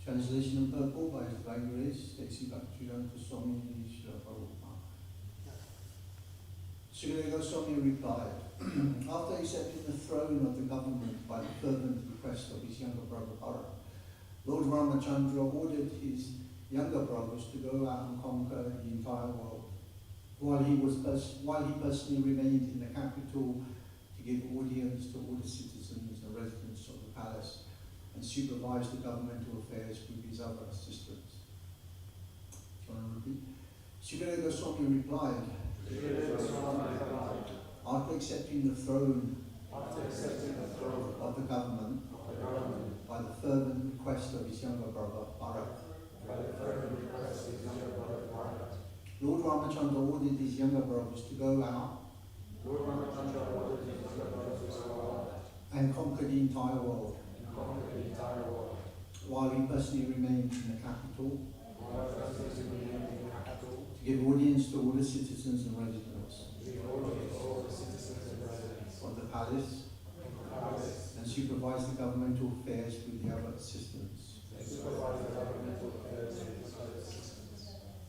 Translation of purple by His Divine Grace, Stacy Bhaktivedanta Manor. Srila Goswami replied, after accepting the throne of the government by the fervent request of his younger brother Bharat, Lord Ramachandra ordered his younger brothers to go out and conquer the entire world, while he personally remained in the capital to give audience to all the citizens and residents of the palace and supervise the governmental affairs with his other assistants. Do you want to repeat? Sukadeva Goswami replied, after accepting the throne of the government by the fervent request of his younger brother, Bharat, Lord Ramachandra ordered his younger brothers to go out and conquer the entire world, while he personally remained in the capital to give audience to all the citizens and residents of the palace and supervise the governmental affairs with the other assistants.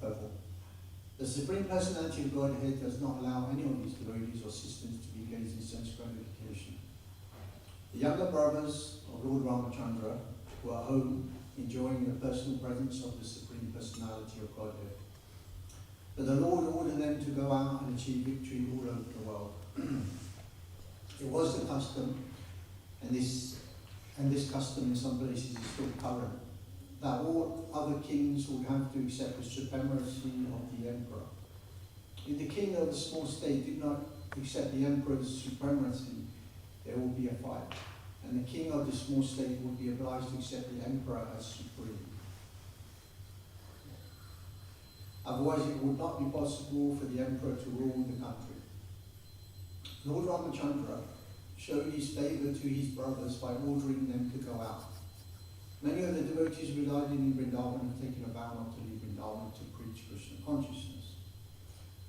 Purple. The Supreme Personality of Godhead does not allow any of his devotees or assistants to be engaged in sense gratification. The younger brothers of Lord Ramachandra were at home enjoying the personal presence of the Supreme Personality of Godhead. But the Lord ordered them to go out and achieve victory all over the world. It was the custom, and this custom in some places is still current, that all other kings would have to accept the supremacy of the emperor. If the king of a small state did not accept the emperor's supremacy, there would be a fight, and the king of the small state would be obliged to accept the emperor as supreme. Otherwise, it would not be possible for the emperor to rule the country. Lord Ramachandra showed his favour to his brothers by ordering them to go out. Many of the devotees residing in Vrindavan have taken a vow not to leave Vrindavan to preach Krishna consciousness.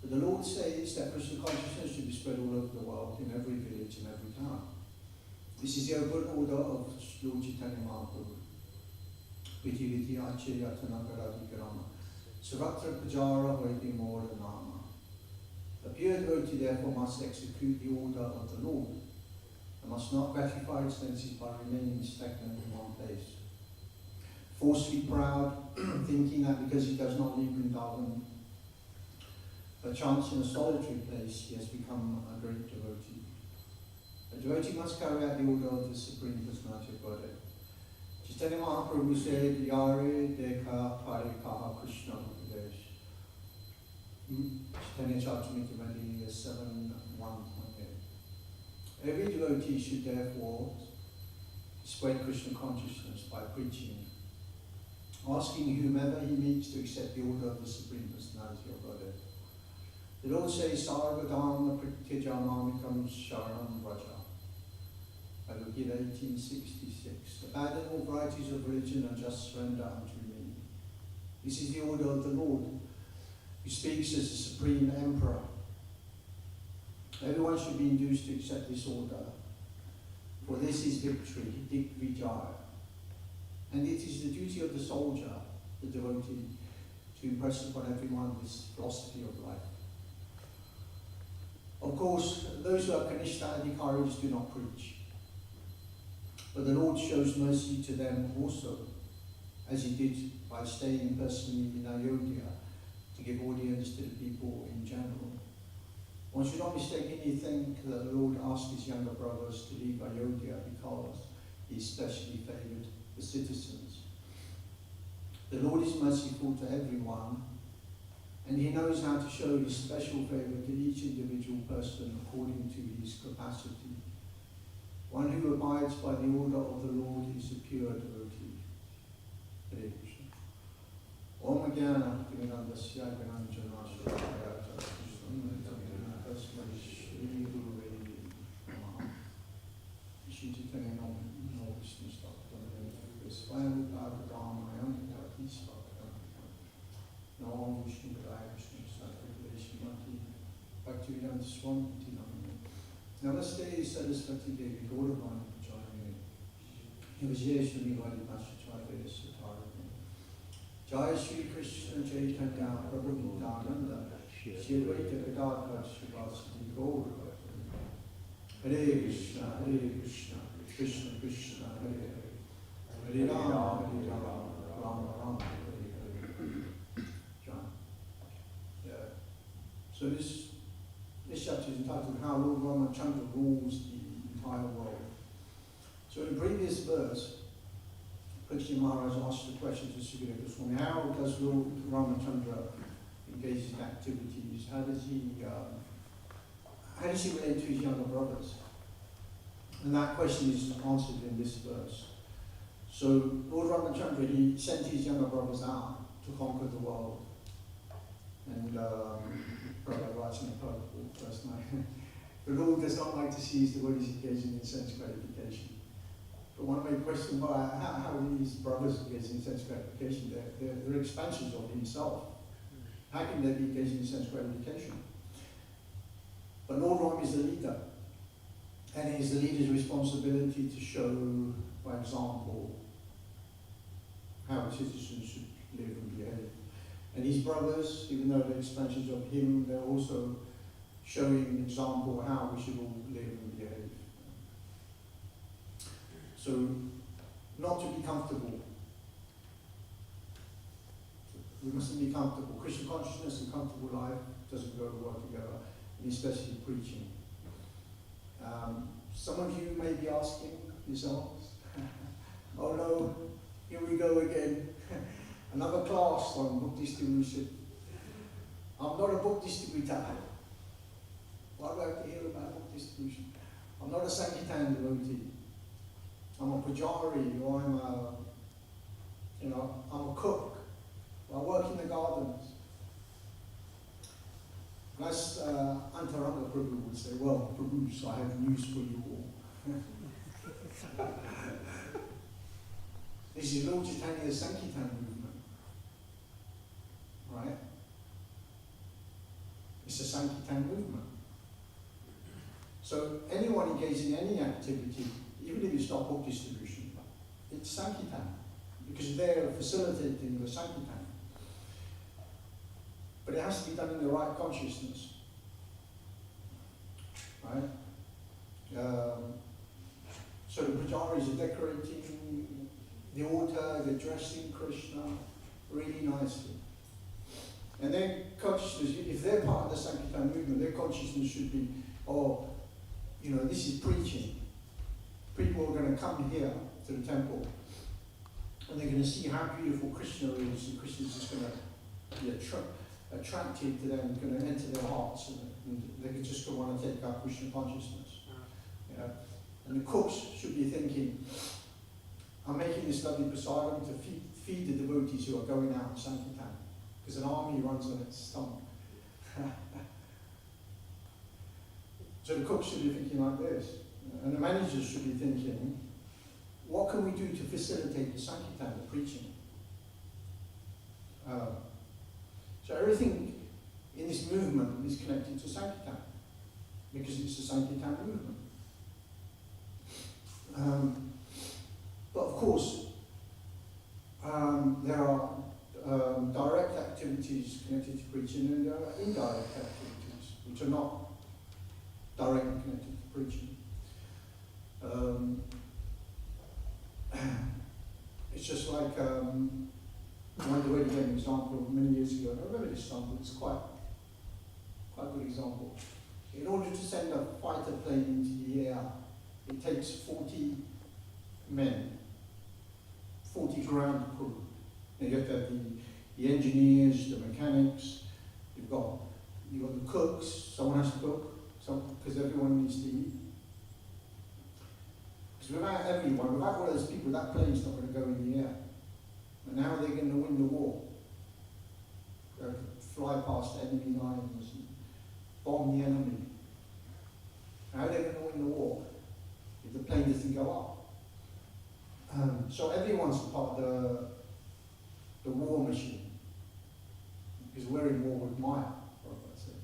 But the Lord says that Krishna consciousness should be spread all over the world, in every village and every town. This is the open order of Lord Chaitanya Mahaprabhu. Viti viti ache yatana karadikarama. Saratra pajara hoiti mora nama. A pure devotee therefore must execute the order of the Lord, and must not gratify its senses by remaining stagnant in one place. Falsely proud, thinking that because he does not leave Vrindavan, perchance in a solitary place, he has become a great devotee. A devotee must carry out the order of the Supreme Personality of Godhead. Chaitanya Mahaprabhu said, Yare Dekha Pare Kaha Krishna Upadesh. Chaitanya Charitamrita 7:1.8. Every devotee should therefore spread Krishna consciousness by preaching, asking whomever he meets to accept the order of the Supreme Personality of Godhead. The Lord says, Sarvadharma Pratyajamamikam Sharanam Vraja. Bhagavad Gita 18:66. Abandon all varieties of religion and just surrender unto me. This is the order of the Lord, who speaks as the Supreme Emperor. Everyone should be induced to accept this order, for this is victory, Dik Vijaya. And it is the duty of the soldier, the devotee, to impress upon everyone this philosophy of life. Of course, those who are Kanishta Adhikaris do not preach, but the Lord shows mercy to them also, as he did by staying personally in Ayodhya to give audience to the people in general. One should not mistakenly think that the Lord asked his younger brothers to leave Ayodhya because he especially favoured the citizens. The Lord is merciful to everyone, and he knows how to show his special favour to each individual person according to his capacity. One who abides by the order of the Lord is a pure devotee. Hare Krishna. Om Jnana Timirandasya Gyananjana Shraya Tasmai Shri Gurave Namaha. Shri Chaitanya Namo Vishnu Sthapada Svayam Bhagavamayam Tati Svakadam Namo Vishnu Padaya Vishnu Sattva Shrimati Bhaktivedanta Swamiti Namane Namaste Saraswati Devi Gauravani Pujayane Nivajeshwami Vadi Pasachaya Satarane Jaya Shri Krishna Chaitanya Prabhu Nityananda Shri Advaita Gadadhar Srivasati Gaura Hare Krishna, Krishna Krishna, Hare Hare, Hare Rama, Rama Rama, Hare Hare. So this chapter is entitled How Lord Ramachandra Rules the Entire World. So in the previous verse, Krishna Maharaj asked the question to Sukadeva Goswami, how does Lord Ramachandra engage in activities? How does he relate to his younger brothers? And that question is answered in this verse. So Lord Ramachandra, he sent his younger brothers out to conquer the world. And Prabhupada writes in the poem last night, the Lord does not like to see his devotees engaging in sense gratification. But one may question, well, how are these brothers engaging in sense gratification? They're expansions of himself. How can they be engaging in sense gratification? But Lord Ram is the leader. And it is the leader's responsibility to show, by example, how citizens should live and behave. And his brothers, even though they're expansions of him, they're also showing an example how we should all live and behave. So, not to be comfortable. We mustn't be comfortable. Christian consciousness and comfortable life doesn't go well together, and especially preaching. Some of you may be asking yourselves, oh no, here we go again. Another class on book distribution. I'm not a book distributor. Why do I have to hear about book distribution? I'm not a Sankirtan devotee. I'm a pujari, or I'm a cook. I work in the gardens. And as Antaranga Prabhu would say, well, Prabhu, so I have news for you all. This is Lord Chaitanya's Sankirtan movement. Right? It's a Sankirtan movement. So anyone engaged in any activity, even if it's not book distribution, it's Sankirtan, because they're facilitating the Sankirtan. But it has to be done in the right consciousness. Right? So the pujaris are decorating the altar, they're dressing Krishna really nicely. And their consciousness, if they're part of the Sankirtan movement, their consciousness should be, this is preaching. People are going to come here to the temple and they're going to see how beautiful Krishna is, and Krishna's just going to be attracted to them, going to enter their hearts, and they're just going to want to take up Krishna consciousness. Yeah? And the cooks should be thinking, I'm making this lovely prasadam to feed the devotees who are going out in Sankirtan, because an army runs on its stomach. So the cooks should be thinking like this, and the managers should be thinking, what can we do to facilitate the Sankirtan, the preaching? So everything in this movement is connected to Sankirtan, because it's the Sankirtan movement. But of course, there are direct activities connected to preaching, and there are indirect activities which are not directly connected to preaching. It's just like, I went away to get an example many years ago. I remember this example, it's quite a good example. In order to send a fighter plane into the air, it takes 40 men, 40 ground crew. And you have to have the engineers, the mechanics, you've got the cooks, someone has to cook, because everyone needs to eat. Because without everyone, without all those people, that plane's not going to go in the air. And how are they going to win the war? Fly past enemy lines and bomb the enemy. How are they going to win the war if the plane doesn't go up? So everyone's part of the war machine, because we're in war with Maya, Prabhupada said.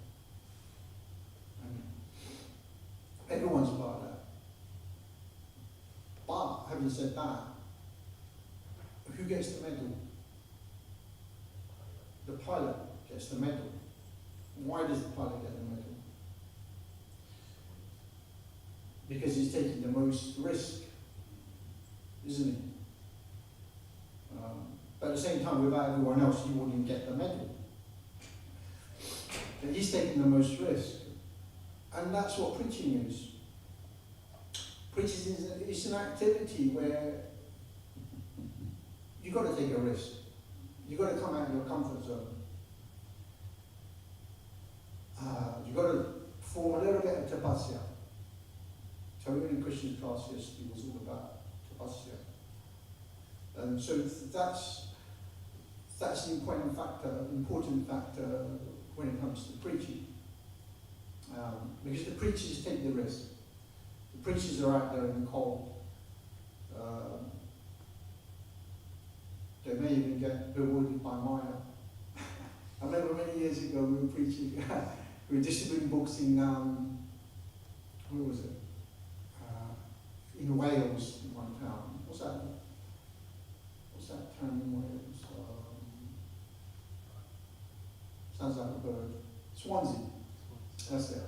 Everyone's part of that. But having said that, who gets the medal? The pilot gets the medal. Why does the pilot get the medal? Because he's taking the most risk, isn't he? But at the same time, without everyone else, he wouldn't get the medal. He's taking the most risk. And that's what preaching is. Preaching is an activity where you've got to take a risk. You've got to come out of your comfort zone. You've got to form a little bit of tapasya. So in Christian class yesterday was all about tapasya. And so that's an important factor when it comes to preaching. Because the preachers take the risk. The preachers are out there in the cold. They may even get rewarded by Maya. I remember many years ago we were preaching, we were distributing books in, where was it? In Wales, in one town. What's that town in Wales? Sounds like a bird. Swansea. That's it.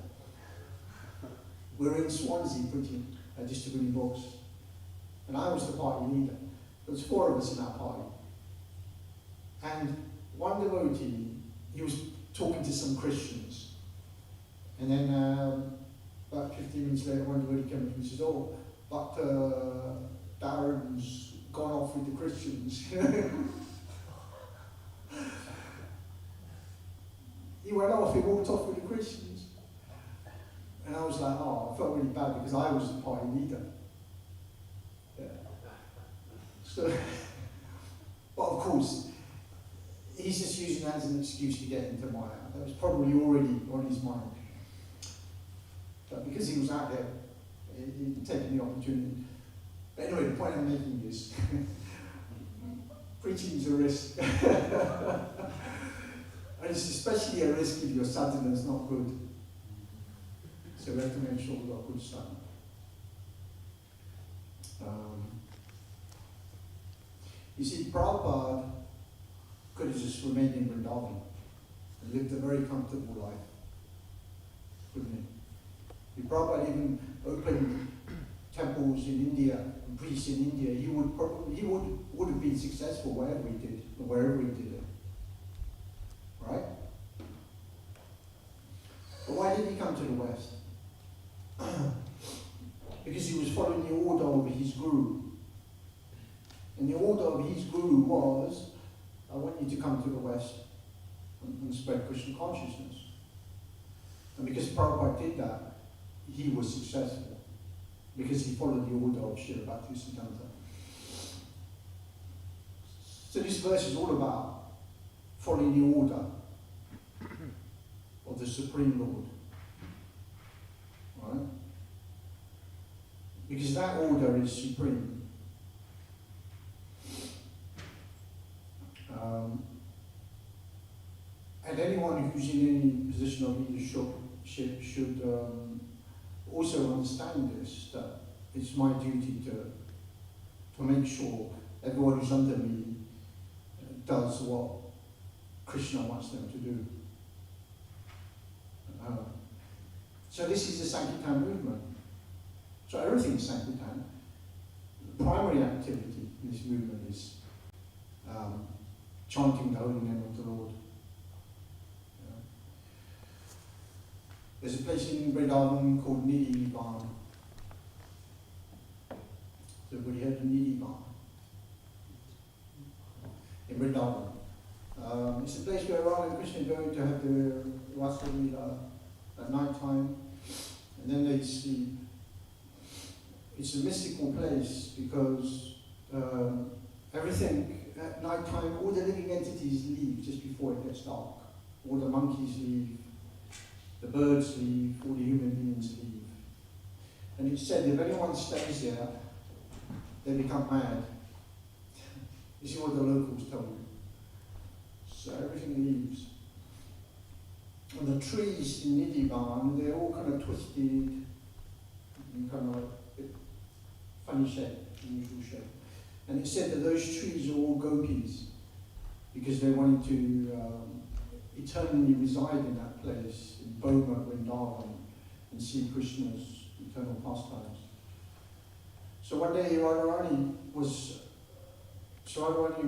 We were in Swansea preaching, distributing books. And I was the party leader. There was 4 of us in that party. And one devotee, he was talking to some Christians. And then about 15 minutes later, one devotee came up and says, "Oh, but Darren's gone off with the Christians." He went off, he walked off with the Christians. And I was like, oh, I felt really bad because I was the party leader. Yeah. So, but of course, he's just using that as an excuse to get into Maya. That was probably already on his mind. But because he was out there, he'd taken the opportunity. But anyway, the point I'm making is, preaching is a risk. And it's especially a risk if your sadhana is not good. So we have to make sure we've got good sadhana. You see, Prabhupada could have just remained in Vrindavan and lived a very comfortable life, couldn't he? If Prabhupada even opened temples in India and preached in India, he would have been successful wherever he did it. Right? But why did he come to the West? Because he was following the order of his guru. And the order of his guru was, I want you to come to the West and spread Krishna consciousness. And because Prabhupada did that, he was successful. Because he followed the order of Srila Bhaktisiddhanta. So this verse is all about following the order of the Supreme Lord. Right? Because that order is supreme. And anyone who's in any position of leadership should also understand this, that it's my duty to make sure everyone who's under me does what Krishna wants them to do. So this is the Sankirtan movement. So everything is Sankirtan. The primary activity in this movement is chanting the holy name of the Lord. There's a place in Vrindavan called Nidhi-Ban. So everybody heard of Nidhi-Ban? In Vrindavan. It's a place where Radha and Krishna go to have the Rasa Leela at night time, and then they sleep. It's a mystical place because everything at night time, all the living entities leave just before it gets dark. All the monkeys leave, the birds leave, all the human beings leave. And it's said if anyone stays there, they become mad. This is what the locals tell you. So everything leaves. And the trees in Nidhi-Ban, they're all kind of twisted, in kind of a bit funny shape, unusual shape. And it said that those trees are all gopis because they wanted to eternally reside in that place, in Boma, Vrindavan, and see Krishna's eternal pastimes. So one day Radharani and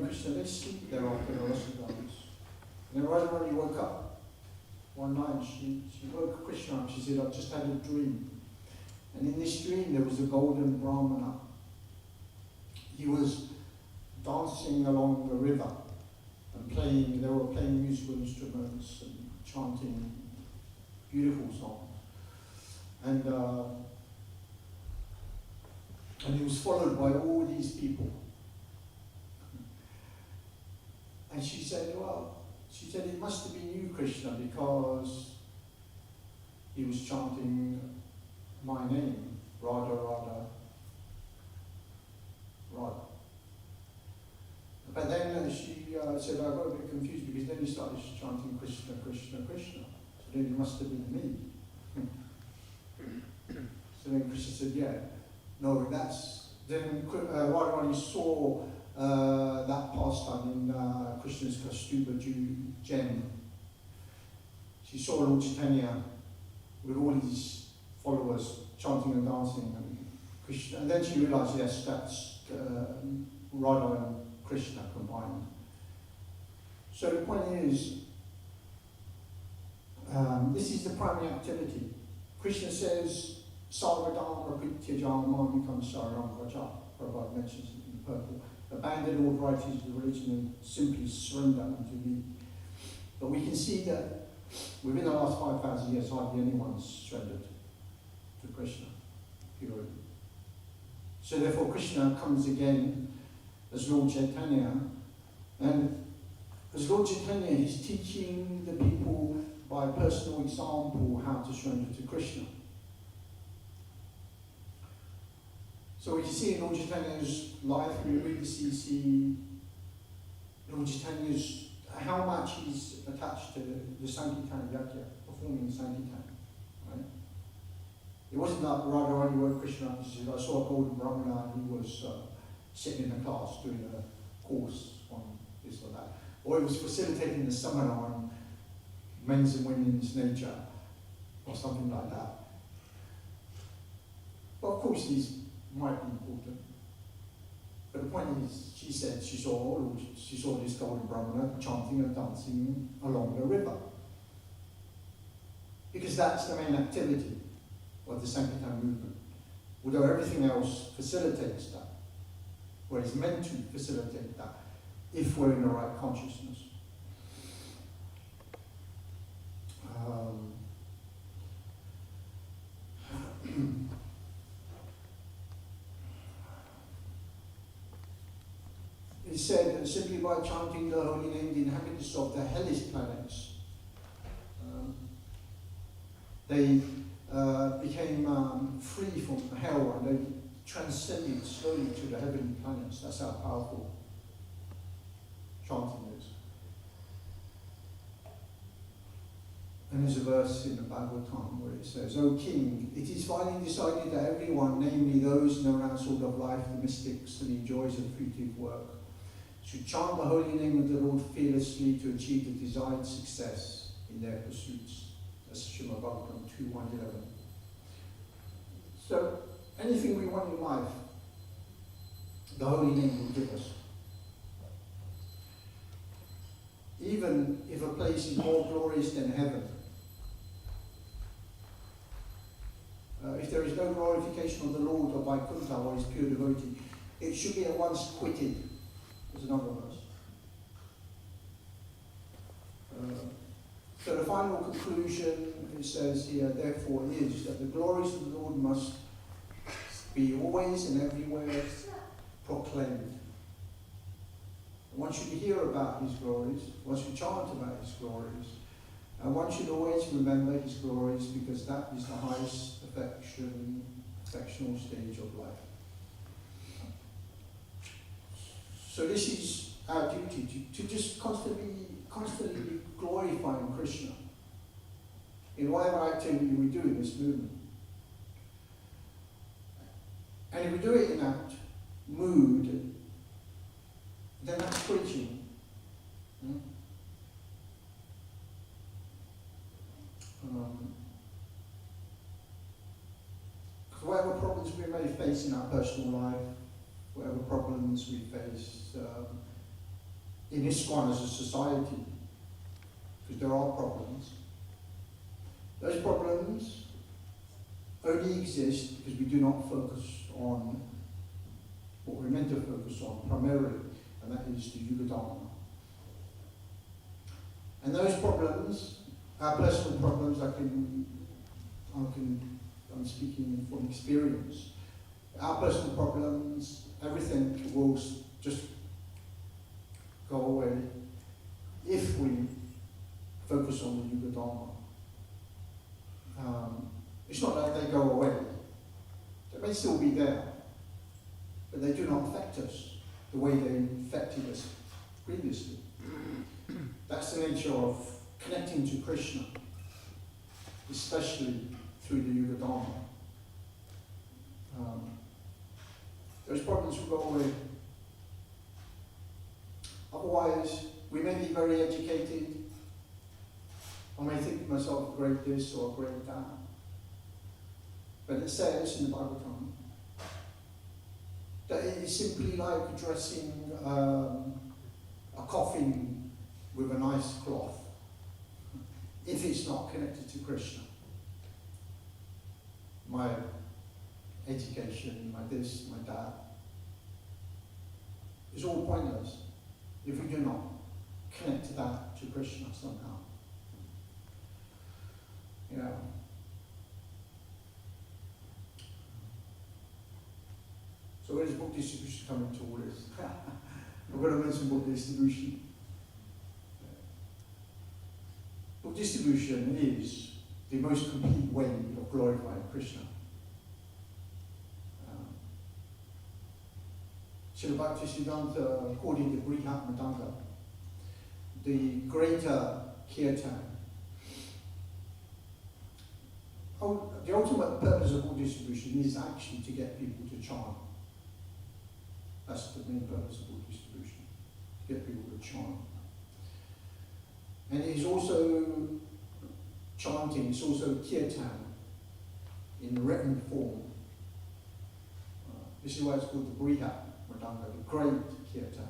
Krishna, they sleep there after the Rasa dance. And then Radharani woke up one night she woke Krishna up. She said, "I've just had a dream. And in this dream there was a golden Brahmana. He was dancing along the river and they were playing musical instruments and chanting beautiful songs. And he was followed by all these people. And she said, it must have been you, Krishna, because he was chanting my name, Radha, Radha, Radha. But then she said, I got a bit confused because then he started chanting Krishna, Krishna, Krishna. So then it must have been me. So then Krishna said, yeah, no, that's... Then Radharani saw that pastime in Krishna's Kaustubha gem. She saw Lord Chaitanya with all his followers chanting and dancing, and Krishna. And then she realized, yes, that's Radha and Krishna combined. So the point is, this is the primary activity. Krishna says, Sarvadharma Prityaja Mamikam Saram Vraja. Prabhupada mentions it in purple. Abandon all varieties of religion and simply surrender unto me. But we can see that within the last 5,000 years, hardly anyone's surrendered to Krishna, purely. So therefore Krishna comes again as Lord Chaitanya, and as Lord Chaitanya, he's teaching the people by personal example how to surrender to Krishna. So we can see in Lord Chaitanya's life, we read the CC, Lord Chaitanya's, how much he's attached to the Sankirtan Yajna, performing Sankirtan, right? It wasn't that Radharani woke Krishna up and said, I saw a golden Brahmana and he was sitting in a class doing a course on this or that. Or he was facilitating the seminar on men's and women's nature, or something like that. But of course these might be important. But the point is, she said she saw this golden Brahmana chanting and dancing along the river. Because that's the main activity of the Sankirtan movement. Although everything else facilitates that, or is meant to facilitate that, if we're in the right consciousness. It said that simply by chanting the holy name, the inhabitants of the hellish planets, they became free from hell, and they transcended slowly to the heavenly planets. That's how powerful chanting is. And there's a verse in the Bhagavatam where it says, O king, it is finally decided that everyone, namely those in the ransomed of life, the mystics, and the enjoyers of fruitive work, should chant the holy name of the Lord fearlessly to achieve the desired success in their pursuits. That's Srimad Bhagavatam 2.1.11. So, anything we want in life, the holy name will give us. Even if a place is more glorious than heaven, if there is no glorification of the Lord or Vaikuntha or his pure devotee, it should be at once quitted. There's another verse. So the final conclusion, it says here, therefore, is that the glories of the Lord must be always and everywhere proclaimed. One should hear about his glories, one should chant about his glories, and one should always remember his glories, because that is the highest affectional stage of life. So this is our duty, to just constantly be glorifying Krishna in whatever activity we do in this movement. And if we do it in that mood, then that's preaching. Whatever problems we may face in our personal life, whatever problems we face in ISKCON as a society, because there are problems, Those problems only exist because we do not focus on what we're meant to focus on primarily, and that is the Yuga Dharma. And those problems, our personal problems, I'm speaking from experience. Our personal problems, everything will just go away if we focus on the Yuga Dharma. It's not like they go away. They may still be there, but they do not affect us the way they affected us previously. That's the nature of connecting to Krishna, especially through the Yuga Dharma. Those problems will go away. Otherwise, we may be very educated. I may think of myself a great this or a great that. But it says in the Bhagavatam that it is simply like dressing a coffin with a nice cloth, if it's not connected to Krishna. My education, my this, my that, is all pointless if we do not connect that to Krishna somehow. You know. So where does book distribution come into all this? I'm going to mention book distribution. Book distribution is the most complete way of glorifying Krishna. Srila Bhaktivedanta, according to Brihat Madanga, the greater kirtan. The ultimate purpose of book distribution is actually to get people to chant. That's the main purpose of book distribution, to get people to chant. And it is also chanting, it's also kirtan in written form. This is why it's called the Brihat Madanga, the great kirtan.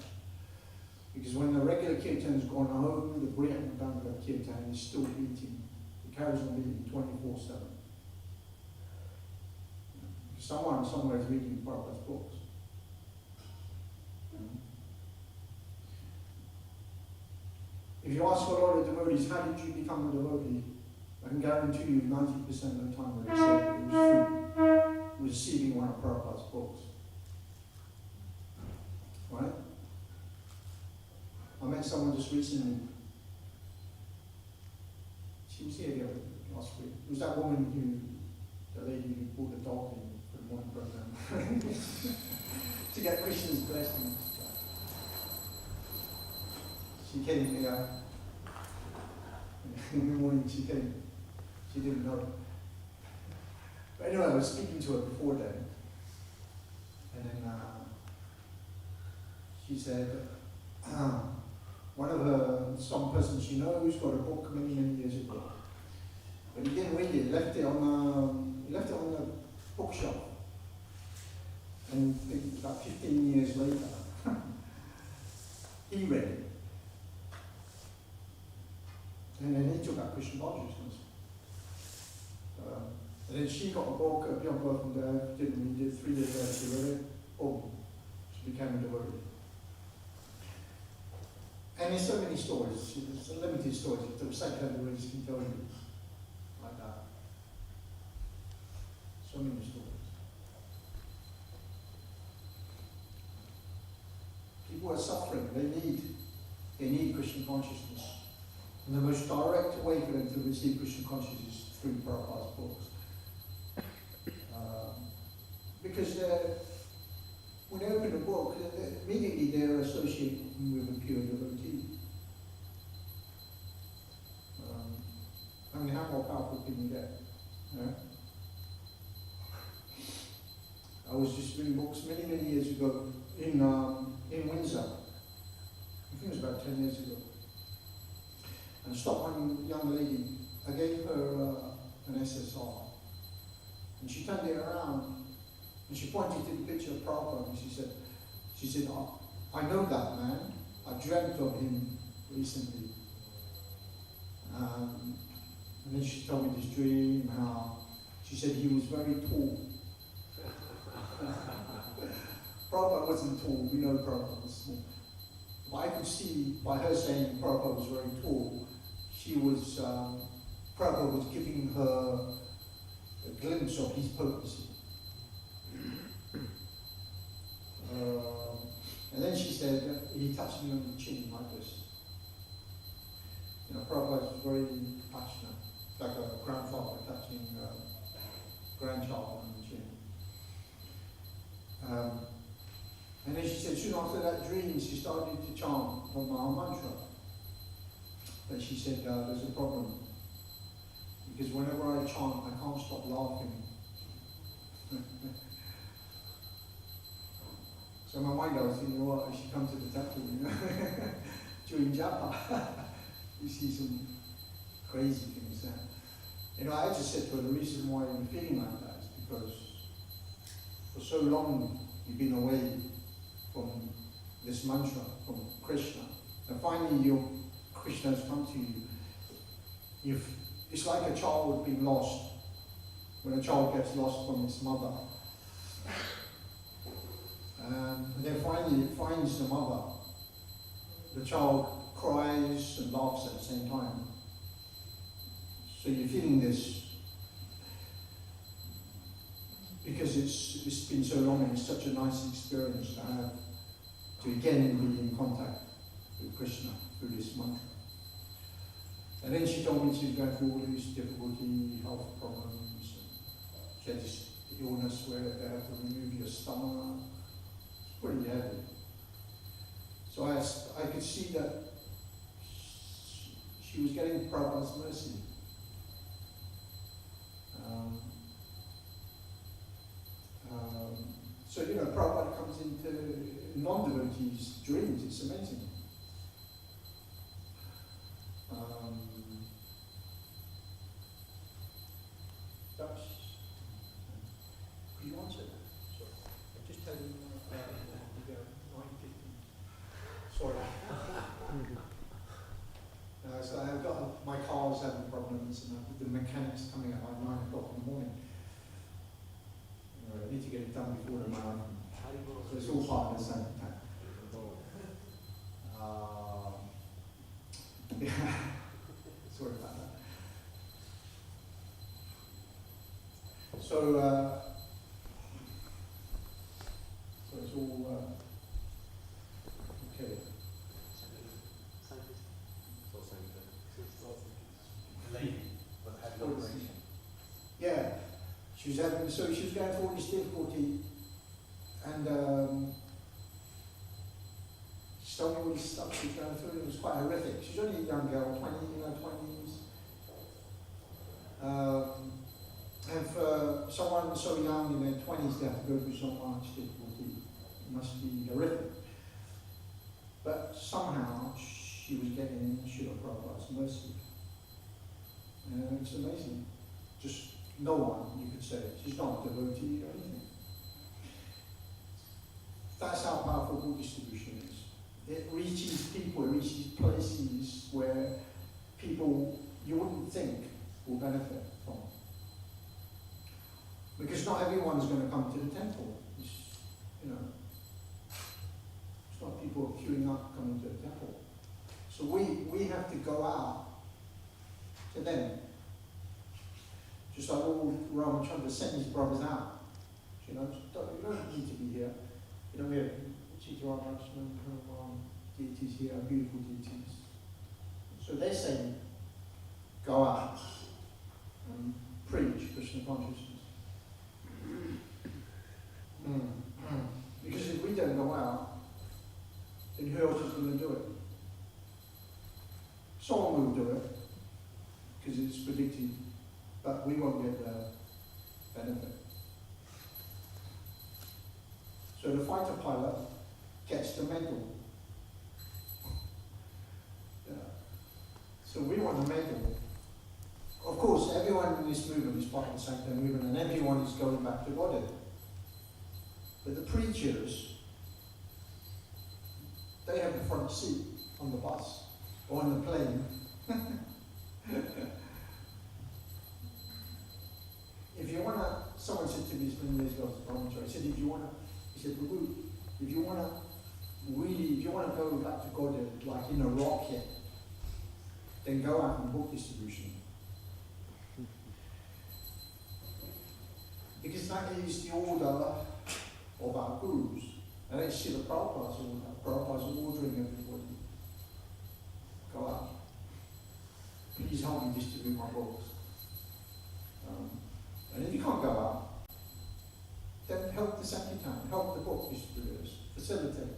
Because when the regular kirtan has gone home, the Brihat Madanga kirtan is still beating. It carries on beating 24/7. Someone somewhere is reading Prabhupada's books. If you ask a lot of devotees, how did you become a devotee? I can guarantee you 90% of the time they say it was through receiving one of Prabhupada's books. Right? I met someone just recently. She was here the other last week. It was that woman the lady who brought the dog in for the morning program to get Krishna's blessing. She came here. In the morning she came. She didn't know. But anyway, I was speaking to her before then. And then she said, some person she knows got a book many years ago. But he didn't read it, he left it on the bookshelf. And about 15 years later, he read it. And then he took up Krishna consciousness. And then she got a book, a young girl from there, didn't read it, 3 days later she read it, boom, she became a devotee. And there's so many stories, it's a limited stories, the psychoanalysts can tell you like that. So many stories. People are suffering, they need Krishna consciousness. And the most direct way for them to receive Krishna consciousness is through Prabhupada's books. Because when they open a book, immediately they're associated with a pure devotee. I mean, how more powerful can you get? Yeah? I was just reading books many years ago in Windsor. I think it was about 10 years ago. And stopped one young lady. I gave her an SSR. And she turned it around and she pointed to the picture of Prabhupada and she said, I know that man. I dreamt of him recently. And And then she told me this dream, how she said he was very tall. Prabhupada wasn't tall, we know Prabhupada was small. But I could see by her saying Prabhupada was very tall, she was, Prabhupada was giving her a glimpse of his potency. And then she said, he touched me on the chin like this. You know, Prabhupada was very passionate, like a grandfather touching a grandchild on the chin. And then she said, soon after that dream, she started to chant the Maha Mantra. But she said, there's a problem. Because whenever I chant, I can't stop laughing. So in my mind I was thinking, well, I should come to the temple, you know, during japa. You see some crazy things there. You know, I just said to her, the reason why you're feeling like that is because for so long you've been away from this mantra, from Krishna. And finally Krishna has come to you. It's like a child being lost. When a child gets lost from its mother. And then finally it finds the mother. The child cries and laughs at the same time. So you're feeling this because it's been so long and it's such a nice experience to have, to again be in contact with Krishna through this mantra. And then she told me she was going through all these difficulty, health problems. She had this illness where they had to remove your stomach. It's pretty heavy. So I could see that she was getting Prabhupada's mercy. So, you know, Prabhupada comes into non-devotees' dreams. It's amazing. Could you answer that? Sorry. I'll just tell you, you go 9:50. Sorry. So I've got my car's having problems and the mechanics coming at like 9 o'clock in the morning. I need to get it done before the marathon. So it's all part of the same time. Yeah. Sorry about that. So it's all okay. Yeah, she was going through all this difficulty, and she told me all this stuff she was going through. It was quite horrific. She's only a young girl, 20s. And for someone so young in their 20s, they have to go through so much difficulty. It must be horrific. But somehow she was getting Srila Prabhupada's mercy. It's amazing. Just no one, you could say. She's not a devotee or anything. That's how powerful Buddhist distribution is. It reaches people, it reaches places where people you wouldn't think will benefit from. Because not everyone is going to come to the temple. It's not people queuing up coming to the temple. So we have to go out to them. Just like Lord Ramachandra sent his brothers out. You don't need to be here. We have Chitra Ramachandra, deities here, beautiful deities. So they're saying, go out and preach Krishna consciousness. Because if we don't go out, then who else is going to do it? Someone will do it, because it's predicted, but we won't get the benefit. So the fighter pilot gets the medal. Yeah. So we want the medal. Of course, everyone in this movement is part of the Sankirtan movement, and everyone is going back to Godhead. But the preachers, they have the front seat on the bus or on the plane. to me this many years ago, he said, if you want to go back to God like in a rocket, then go out and book distribution. Because that is the order of our gurus. And that's Srila Prabhupada's order. Prabhupada's ordering everybody. Go out. Please help me distribute my books. And if you can't go out, then help the Sankirtan, help the book distributors, facilitate.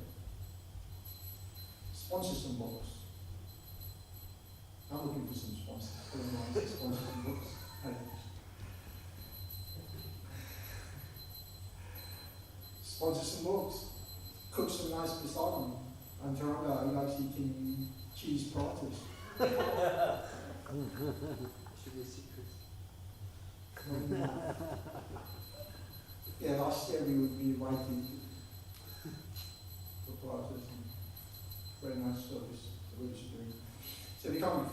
Sponsor some books. I'm looking for some sponsors. Sponsor some books. Sponsor some books. Cook some nice prasadam. And Taranga, he likes eating cheese parathas. Should be a secret. Yeah, last year we would be invited for parathas. Very nice service the village is doing. So if you can't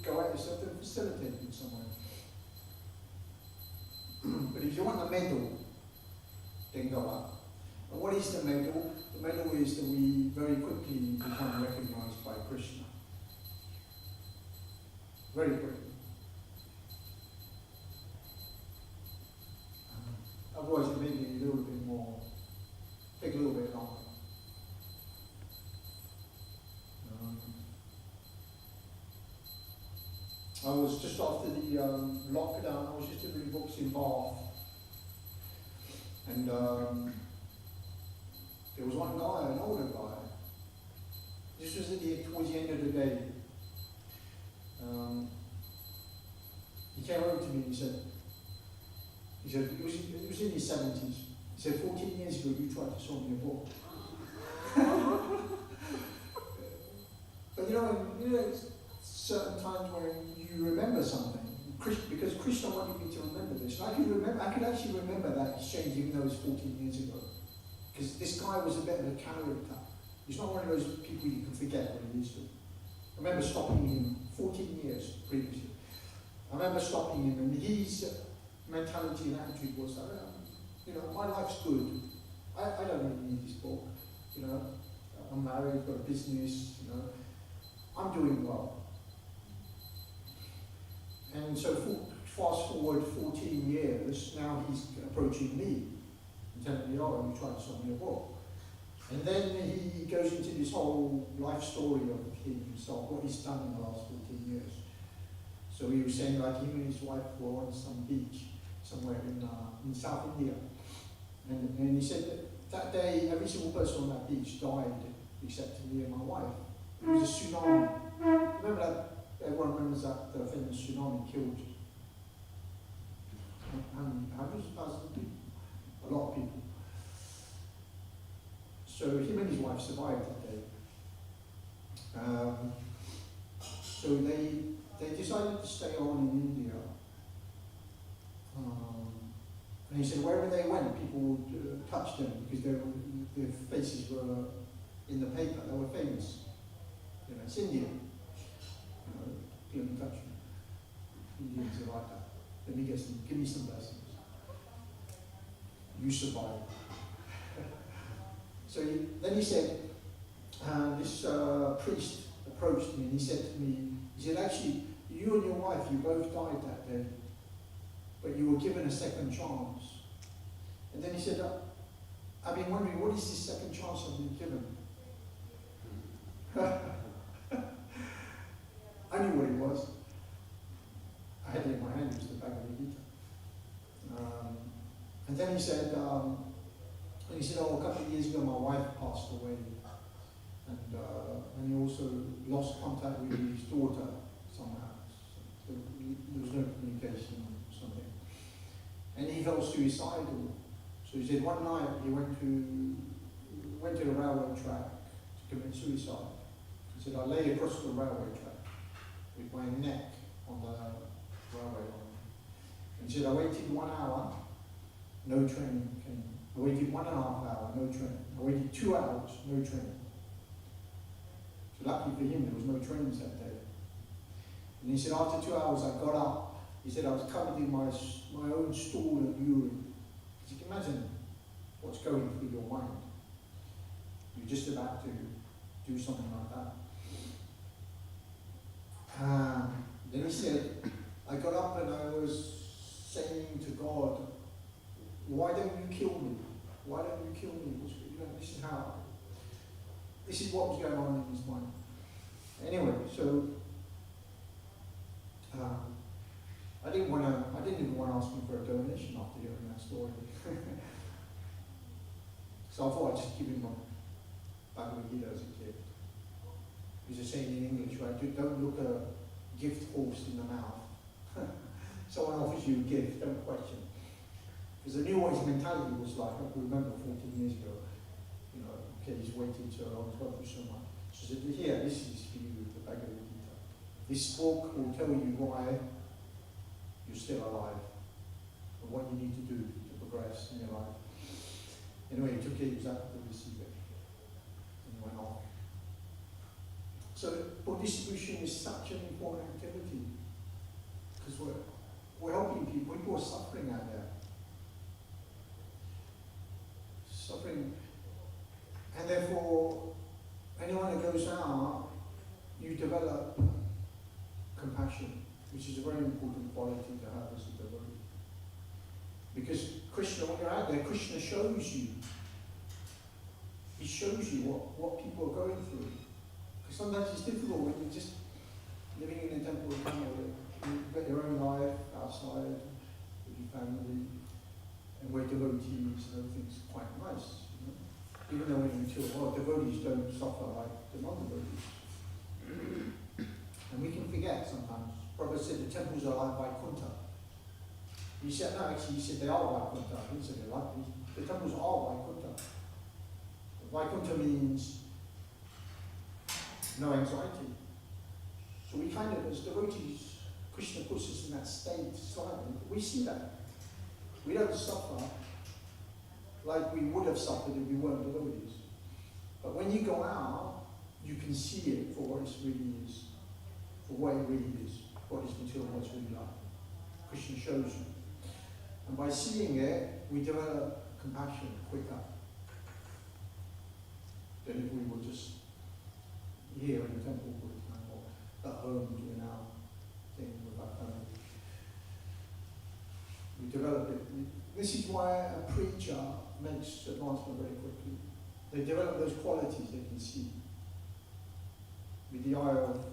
go out yourself, then facilitate it somewhere. But if you want the medal, then go out. And what is the medal? The medal is that we very quickly become recognized by Krishna. Very quickly. Otherwise it may be a little bit more, take a little bit longer. I was just after the lockdown, I was just doing books in Bath. And there was one guy, an older guy. This was towards the end of the day. He came over to me and he said, it was in his 70s. He said, 14 years ago you tried to sell me a book. But you know, certain times when you remember something, because Krishna wanted me to remember this. And I could actually remember that exchange even though it was 14 years ago. Because this guy was a bit of a character. He's not one of those people you can forget what he is to. I remember stopping him 14 years previously. I remember stopping him, and his mentality and attitude was that, my life's good. I don't really need this book. I'm married, got a business, I'm doing well. And so fast forward 14 years, now he's approaching me and telling me, oh, you tried to sell me a book. And then he goes into this whole life story of himself, what he's done in the last 14 years. So he was saying like him and his wife were on some beach somewhere in South India. And he said that day every single person on that beach died except me and my wife. It was a tsunami. Remember that? Everyone remembers that the famous tsunami killed hundreds of thousands of people. A lot of people. So him and his wife survived that day. So they decided to stay on in India. And he said wherever they went, people would touch them because their faces were in the paper. They were famous. It's India. People can touch me. Indians are like that. Let me give me some blessings. You survive. So then he said, this priest approached me and he said to me, actually, you and your wife, you both died that day, but you were given a second chance. And then he said, I've been wondering, what is this second chance I've been given? I knew what it was. I had it in my hand, it was the Bhagavad Gita. And then he said, oh, a couple of years ago my wife passed away. And he also lost contact with his daughter somehow. So there was no communication or something. And he felt suicidal. So he said one night he went to the railway track to commit suicide. He said, I lay across the railway track with my neck on the railway line. And he said, I waited 1 hour, no train came. I waited 1.5 hours, no train. I waited 2 hours, no train. So luckily for him, there was no trains that day. And he said, after 2 hours, I got up. He said, I was covered in my own stool and urine. Because you can imagine what's going through your mind. You're just about to do something like that. Then he said, I got up and I was saying to God, why don't you kill me? Why don't you kill me? This is what was going on in his mind. Anyway, so I didn't even want to ask him for a donation after hearing that story. So I thought I'd just give him a Bhaktivedanta as a gift. There's a saying in English, right? Don't look a gift horse in the mouth. Someone offers you a gift, don't question. Because the New Age mentality was like, I can remember 14 years ago, okay, he's waiting till I was going through so much. So I said, here, this is for you, the Bhagavad Gita. This book will tell you why you're still alive, and what you need to do to progress in your life. Anyway, he took it, he was happy to receive it, and he went off. So, book distribution is such an important activity, because we're helping people. People are suffering out there. Suffering. And therefore, anyone who goes out, you develop compassion, which is a very important quality to have as a devotee. Because Krishna, when you're out there, Krishna shows you. He shows you what people are going through. Because sometimes it's difficult when you're just living in a temple, you've got your own life outside with your family, and we're devotees, and everything's quite nice. Even though in mature world, devotees don't suffer like the non-devotees. And we can forget sometimes. Prabhupada said the temples are like Vaikuntha. He said, no, actually, he said they are Vaikuntha. He didn't say they're like these. The temples are Vaikuntha. Vaikuntha means no anxiety. So we kind of, as devotees, Krishna puts us in that state slightly. We see that. We don't suffer like we would have suffered if we weren't devotees. But when you go out, you can see it for what it really is. For what it really is. What is material, what's really like. Krishna shows you. And by seeing it, we develop compassion quicker than if we were just here in the temple all the time, or at home doing our thing with our family. We develop it. This is why a preacher makes advancement very quickly. They develop those qualities they can see. With the eye of,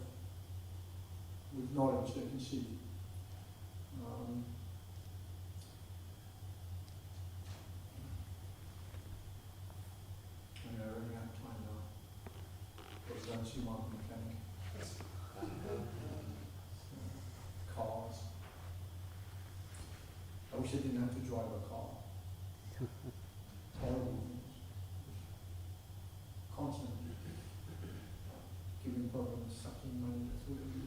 with knowledge they can see. I know, we're running out of time now. Because I don't see one mechanic. Cars. I wish I didn't have to drive a car. Terrible things. Constantly. Giving problems, sucking money, that's what it is.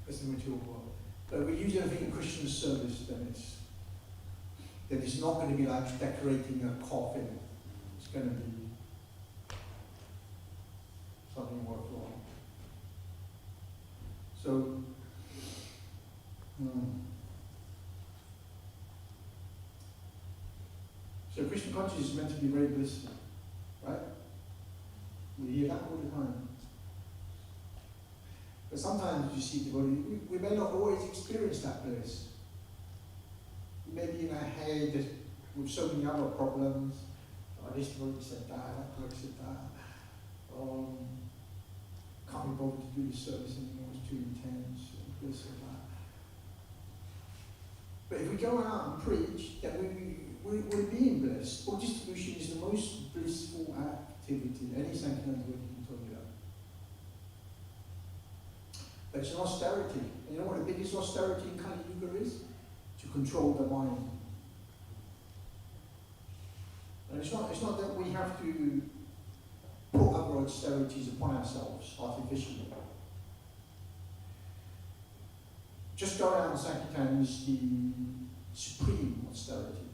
That's the material world. But if we use everything in Christian service, then it's not going to be like decorating a coffin. It's going to be something worthwhile. So, So Krishna consciousness is meant to be very blissful, right? We hear that all the time. But sometimes you see devotees, we may not always experience that bliss. We may be in our head with so many other problems. Oh, this devotee said that devotee said that. Can't be bothered to do the service anymore, it's too intense, and this and that. But if we go out and preach, then we're being blessed. Book distribution is the most blissful activity. Any Sankirtan devotee can tell you that. But it's an austerity. And you know what the biggest austerity in Kali Yuga is? To control the mind. And it's not that we have to put other austerities upon ourselves artificially. Just going out in Sankirtan is the supreme austerity.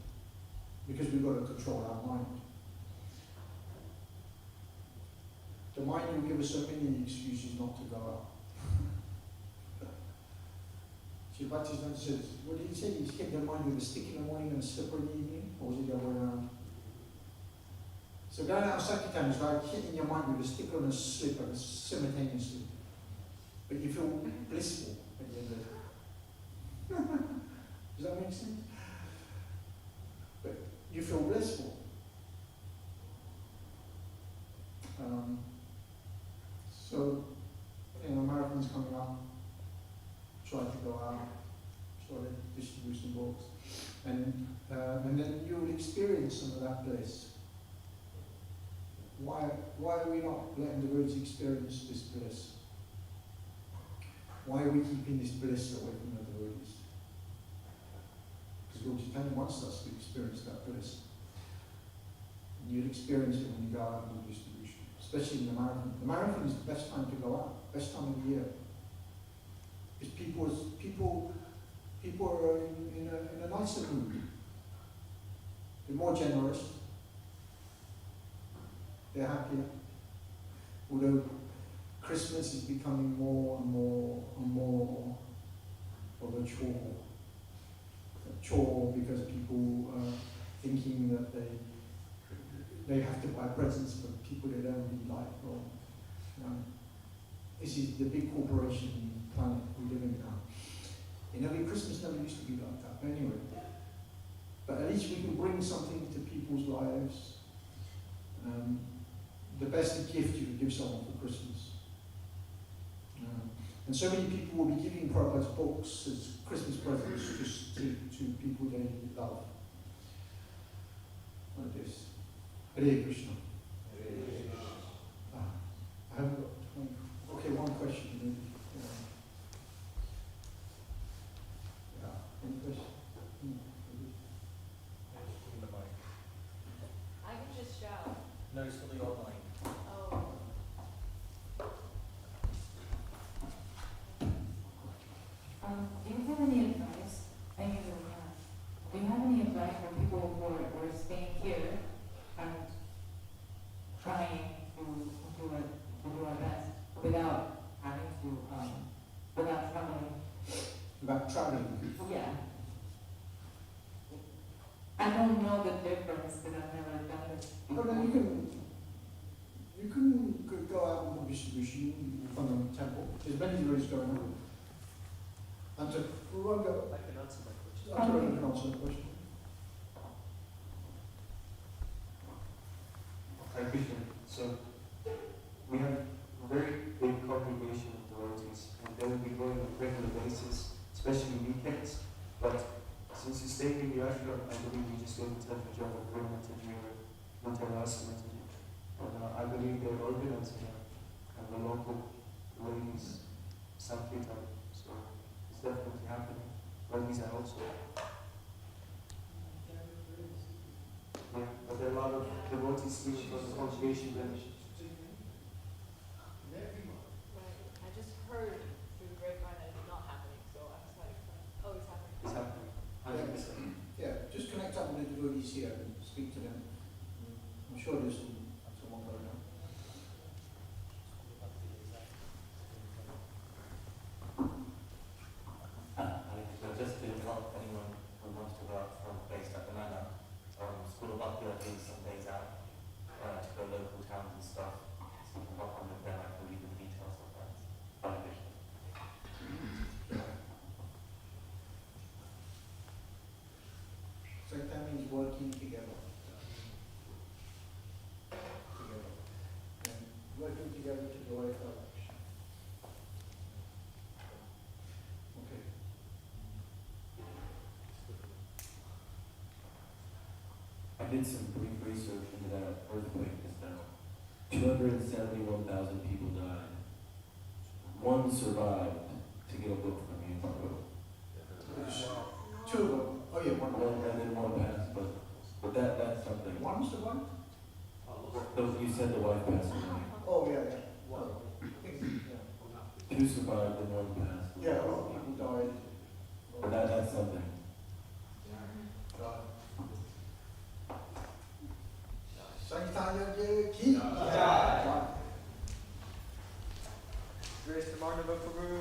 Because we've got to control our mind. The mind will give us so many excuses not to go out. Bhaktivedanta says, what did he say? He's kept their mind with a stick in the morning and a slipper in the evening. Or was it the other way around? So going out second time is like hitting your mind with a stick on a slipper simultaneously. But you feel blissful at the end of it. Does that make sense? But you feel blissful. So, marathons coming up, try to go out, try to distribute some books, and then you'll experience some of that bliss. Why are we not letting the devotees experience this bliss? Why are we keeping this bliss away from the devotees? Because Lord Chaitanya wants us to experience that bliss. And you'll experience it when you go out and do distribution, especially in the marathon. The marathon is the best time to go out, best time of the year. Because people are in a nicer mood. They're more generous. They're happier. Although Christmas is becoming more and more of a chore. A chore because people are thinking that they have to buy presents for people they don't really like. Or, this is the big corporation planet we live in now. Christmas never used to be like that. But anyway, but at least we can bring something to people's lives. The best gift you can give someone for Christmas. And so many people will be giving Prabhupada's books as Christmas presents just to people they love. Like this. Hare Krishna. I haven't got time. Okay, one question. Any question? I can just shout. No, it's for the online. Oh. Do you have any advice? Thank you very much. Do you have any advice for people who are staying here and trying to do our best without having to, without traveling? About traveling. Yeah. I don't know the difference because I've never done this But before. then you can go out and do distribution from the temple. There's many ways going on. And to run go. I can answer my question. I'm sorry, you can answer the question. Hare Krishna. So we have a very big congregation of devotees, and they will be going on a regular basis, especially weekends. But since you stay in the ashram, I believe you just go to Temple Java, Guru Mataji, or Matarasa Mataji. And I believe they're organizing a local ladies Sankirtan. So it's definitely happening. Ladies are also. Yeah, but there are a lot of devotees leaving from the congregation then. Right. I just heard through the grapevine that it's not happening, so I was like, oh, it's happening. It's happening. 100%. Yeah, just connect up with the devotees here and speak to them. I'm sure there's someone going on. Just to help anyone who wants to go out from based at the manor, School of Bhaktivedanta is some days out to go local towns and stuff. So you can hop on with them, I can leave the details of that. So that means working together. And working together to the right direction. Okay. I did some brief research into that earthquake just now. 271,000 people died. One survived to get a book from you. Two of them. Oh yeah, one. And then one passed, but that's something. One survived? You said the wife passed away. Oh yeah, yeah. Yeah. Two survived and one passed. Yeah, a lot of people died. But that's something. Sankirtan Ki. Grace the Manor Guru.